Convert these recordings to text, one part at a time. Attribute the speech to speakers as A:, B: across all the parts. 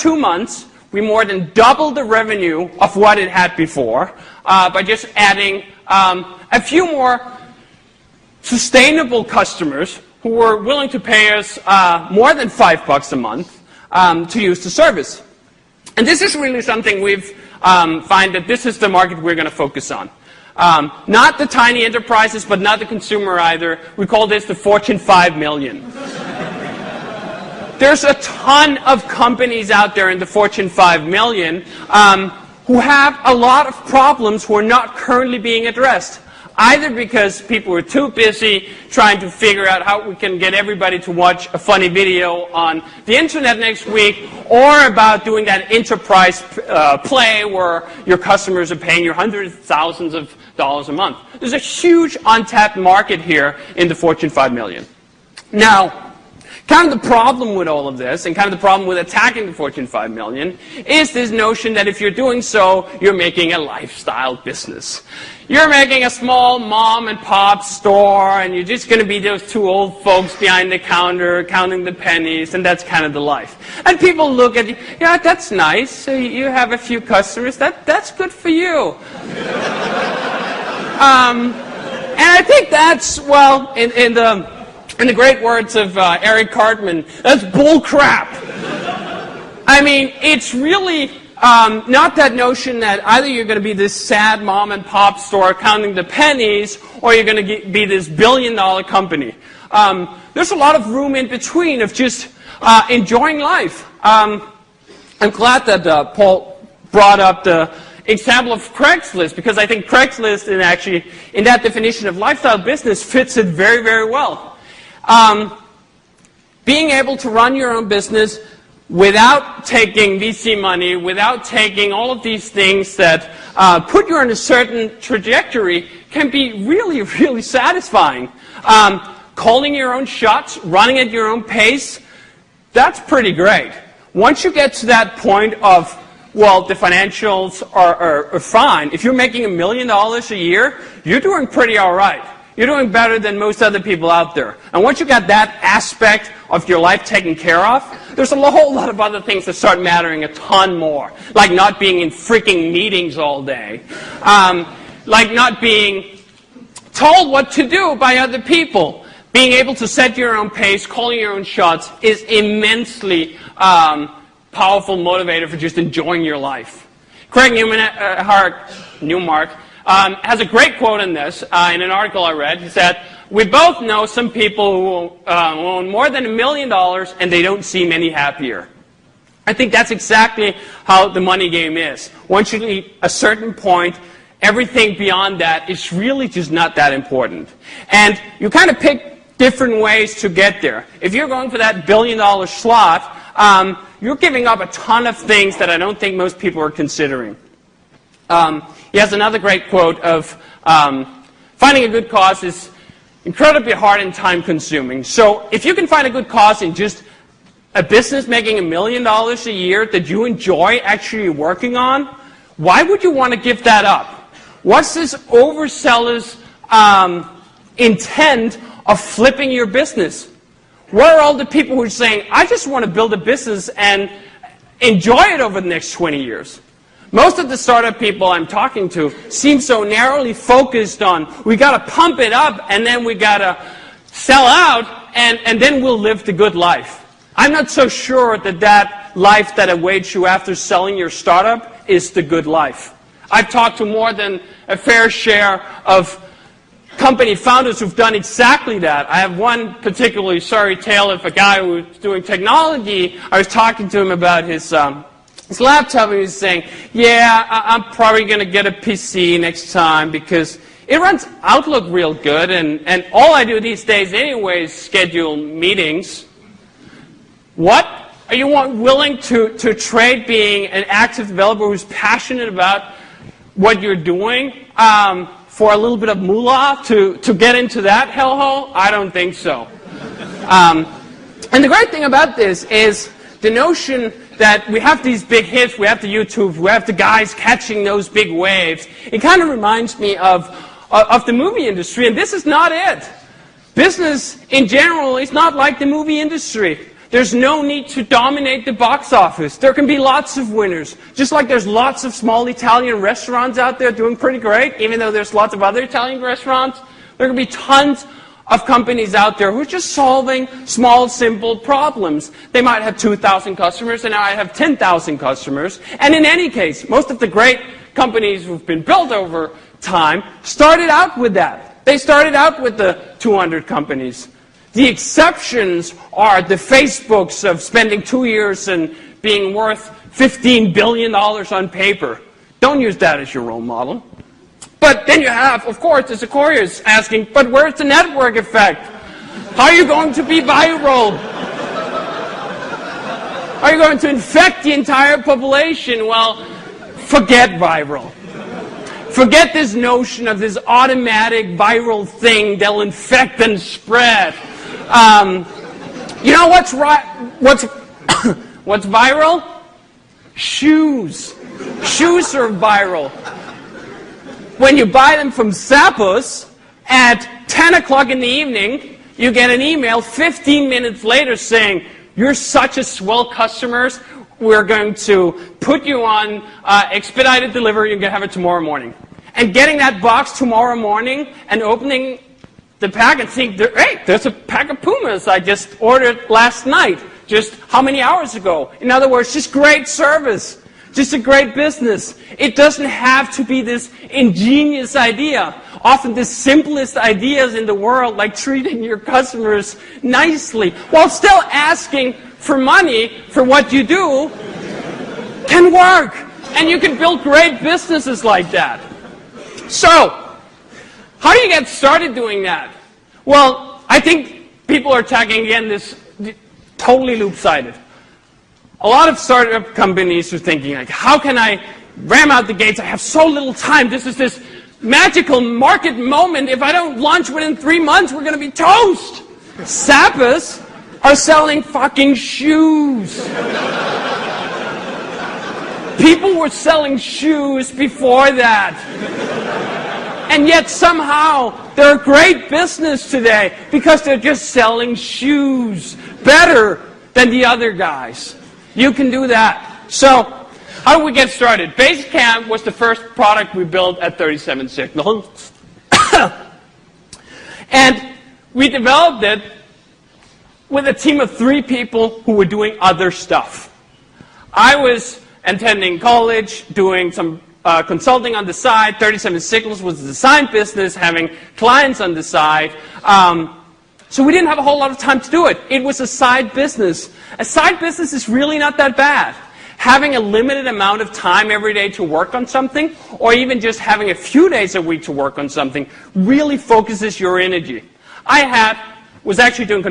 A: 2 months, we more than doubled the revenue of what it had before by just adding a few more sustainable customers who were willing to pay us more than $5 a month to use the service. And this is really something we've find that this is the market we're going to focus on. Not the tiny enterprises, but not the consumer either. We call this the Fortune 5 million. There's a ton of companies out there in the Fortune 5 million who have a lot of problems who are not currently being addressed. Either because people are too busy trying to figure out how we can get everybody to watch a funny video on the internet next week, or about doing that enterprise play where your customers are paying you hundreds of thousands of dollars a month. There's a huge untapped market here in the Fortune 5 million. Now, kind of the problem with all of this, and kind of the problem with attacking the Fortune 5 million, is this notion that if you're doing so, you're making a lifestyle business. You're making a small mom and pop store, and you're just going to be those two old folks behind the counter counting the pennies, and that's kind of the life. And people look at you, yeah, that's nice. So you have a few customers. That's good for you. And I think that's, well, in the great words of Eric Cartman, that's bull crap. I mean, it's really not that notion that either you're going to be this sad mom and pop store counting the pennies, or you're going to be this billion-dollar company. There's a lot of room in between of just enjoying life. I'm glad that Paul brought up the example of Craigslist, because I think Craigslist is actually, in that definition of lifestyle business, fits it very, very well. Being able to run your own business without taking VC money, without taking all of these things that put you on a certain trajectory, can be really, really satisfying. Calling your own shots, running at your own pace, that's pretty great. Once you get to that point of, well, the financials are fine. If you're making $1 million a year, you're doing pretty all right. You're doing better than most other people out there. And once you got that aspect of your life taken care of, there's a whole lot of other things that start mattering a ton more. Like not being in freaking meetings all day. Like not being told what to do by other people. Being able to set your own pace, calling your own shots, is immensely powerful motivator for just enjoying your life. Craig Newmark has a great quote in this, in an article I read. He said, "We both know some people who own more than $1 million and they don't seem any happier." I think that's exactly how the money game is. Once you reach a certain point, everything beyond that is really just not that important. And you kind of pick different ways to get there. If you're going for that $1 billion slot, you're giving up a ton of things that I don't think most people are considering. He has another great quote of, finding a good cause is incredibly hard and time-consuming. So if you can find a good cause in just a business making $1 million a year that you enjoy actually working on, why would you want to give that up? What's this overseller's intent of flipping your business? What are all the people who are saying, I just want to build a business and enjoy it over the next 20 years? Most of the startup people I'm talking to seem so narrowly focused on, we got to pump it up and then we got to sell out and then we'll live the good life. I'm not so sure that that life that awaits you after selling your startup is the good life. I've talked to more than a fair share of company founders who've done exactly that. I have one particularly sorry tale of a guy who was doing technology. I was talking to him about his laptop, and he was saying, yeah, I'm probably going to get a PC next time because it runs Outlook real good, and all I do these days anyway is schedule meetings. What? Are you willing to trade being an active developer who's passionate about what you're doing for a little bit of moolah to get into that hellhole? I don't think so. And the great thing about this is the notion that we have these big hits, we have the YouTube, we have the guys catching those big waves. It kind of reminds me of the movie industry, and this is not it. Business in general is not like the movie industry. There's no need to dominate the box office. There can be lots of winners. Just like there's lots of small Italian restaurants out there doing pretty great, even though there's lots of other Italian restaurants, there can be tons of companies out there who are just solving small, simple problems. They might have 2,000 customers, and now I have 10,000 customers. And in any case, most of the great companies who've been built over time started out with that. They started out with the 200 companies. The exceptions are the Facebooks of spending 2 years and being worth $15 billion on paper. Don't use that as your role model. But then you have, of course, the Sequoias asking, but where's the network effect? How are you going to be viral? Are you going to infect the entire population? Well, forget viral. Forget this notion of this automatic viral thing that'll infect and spread. You know what's viral? Shoes. Shoes are viral. When you buy them from Zappos at 10 o'clock in the evening, you get an email 15 minutes later saying, you're such a swell customer, we're going to put you on expedited delivery, you're going to have it tomorrow morning. And getting that box tomorrow morning and opening the pack and think, hey, there's a pack of Pumas I just ordered last night, just how many hours ago? In other words, just great service, just a great business. It doesn't have to be this ingenious idea. Often the simplest ideas in the world, like treating your customers nicely, while still asking for money for what you do, can work. And you can build great businesses like that. So, how do you get started doing that? Well, I think people are attacking, again, this totally loop-sided. A lot of startup companies are thinking, like, how can I ram out the gates? I have so little time. This is this magical market moment. If I don't launch within 3 months, we're going to be toast. Zappos are selling fucking shoes. People were selling shoes before that. And yet somehow they're a great business today because they're just selling shoes better than the other guys. You can do that. So, how do we get started? Basecamp was the first product we built at 37 Signals. And we developed it with a team of 3 people who were doing other stuff. I was attending college, doing some consulting on the side. 37 Signals was a design business, having clients on the side. So we didn't have a whole lot of time to do it. It was a side business. A side business is really not that bad. Having a limited amount of time every day to work on something, or even just having a few days a week to work on something, really focuses your energy. I was actually doing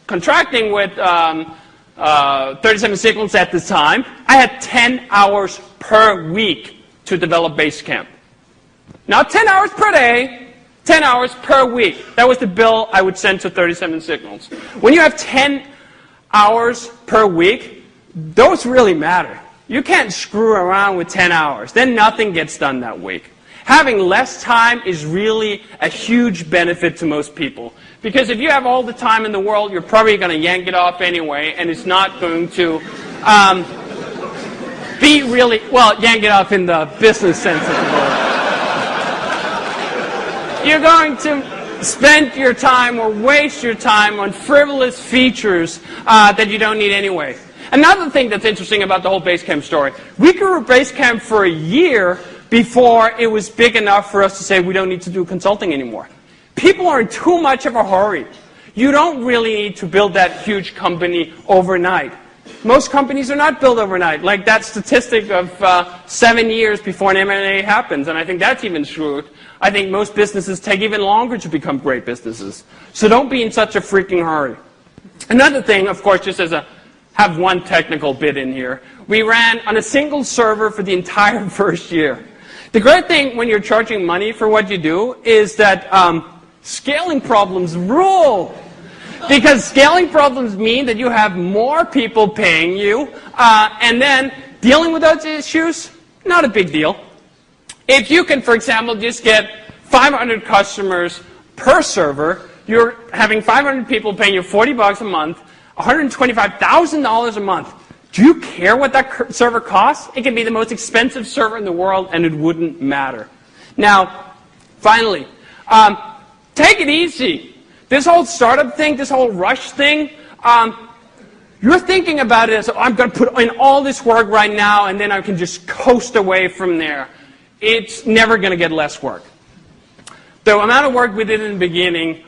A: contracting with 37 Signals at the time. I had 10 hours per week to develop Basecamp. Not 10 hours per day, 10 hours per week. That was the bill I would send to 37 Signals. When you have 10 hours per week, those really matter. You can't screw around with 10 hours. Then nothing gets done that week. Having less time is really a huge benefit to most people. Because if you have all the time in the world, you're probably going to yank it off anyway, and it's not going to be really, well, yank it off in the business sense of the word. You're going to spend your time or waste your time on frivolous features that you don't need anyway. Another thing that's interesting about the whole Basecamp story, we grew Basecamp for a year before it was big enough for us to say we don't need to do consulting anymore. People are in too much of a hurry. You don't really need to build that huge company overnight. Most companies are not built overnight, like that statistic of 7 years before an M&A happens, and I think that's even true. I think most businesses take even longer to become great businesses. So don't be in such a freaking hurry. Another thing, of course, just as have one technical bit in here, we ran on a single server for the entire first year. The great thing when you're charging money for what you do is that scaling problems rule. Because scaling problems mean that you have more people paying you, and then dealing with those issues, not a big deal. If you can, for example, just get 500 customers per server, you're having 500 people paying you $40 a month, $125,000 a month. Do you care what that server costs? It can be the most expensive server in the world, and it wouldn't matter. Now, finally, take it easy. This whole startup thing, this whole rush thing, you're thinking about it as, I'm going to put in all this work right now, and then I can just coast away from there. It's never going to get less work. The amount of work we did in the beginning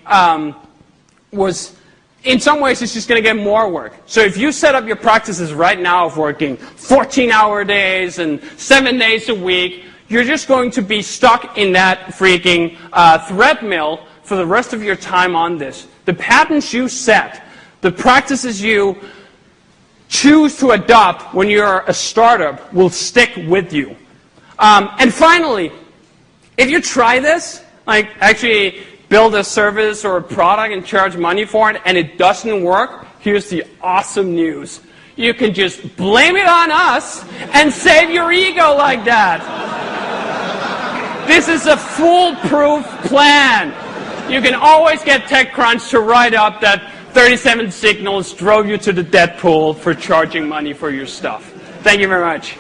A: was, in some ways, it's just going to get more work. So if you set up your practices right now of working 14-hour days and 7 days a week, you're just going to be stuck in that freaking treadmill for the rest of your time on this. The patterns you set, the practices you choose to adopt when you're a startup will stick with you. And finally, if you try this, like actually build a service or a product and charge money for it, and it doesn't work, here's the awesome news. You can just blame it on us and save your ego like that. This is a foolproof plan. You can always get TechCrunch to write up that 37 signals drove you to the debt pool for charging money for your stuff. Thank you very much.